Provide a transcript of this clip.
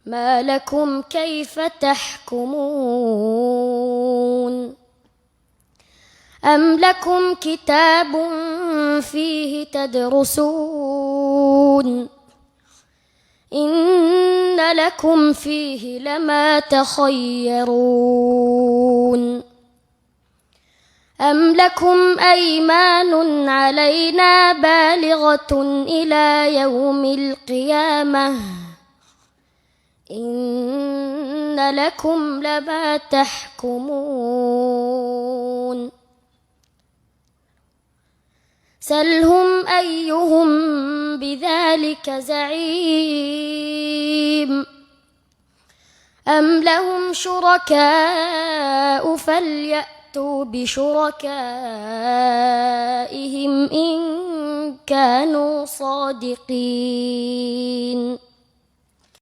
ما لكم كيف تحكمون أم لكم كتاب فيه تدرسون إن لكم فيه لما تخيرون أم لكم أيمان علينا بالغة إلى يوم القيامة إن لكم لما تحكمون سلهم أيهم بذلك زعيم أم لهم شركاء فليأتوا بشركائهم إن كانوا صادقين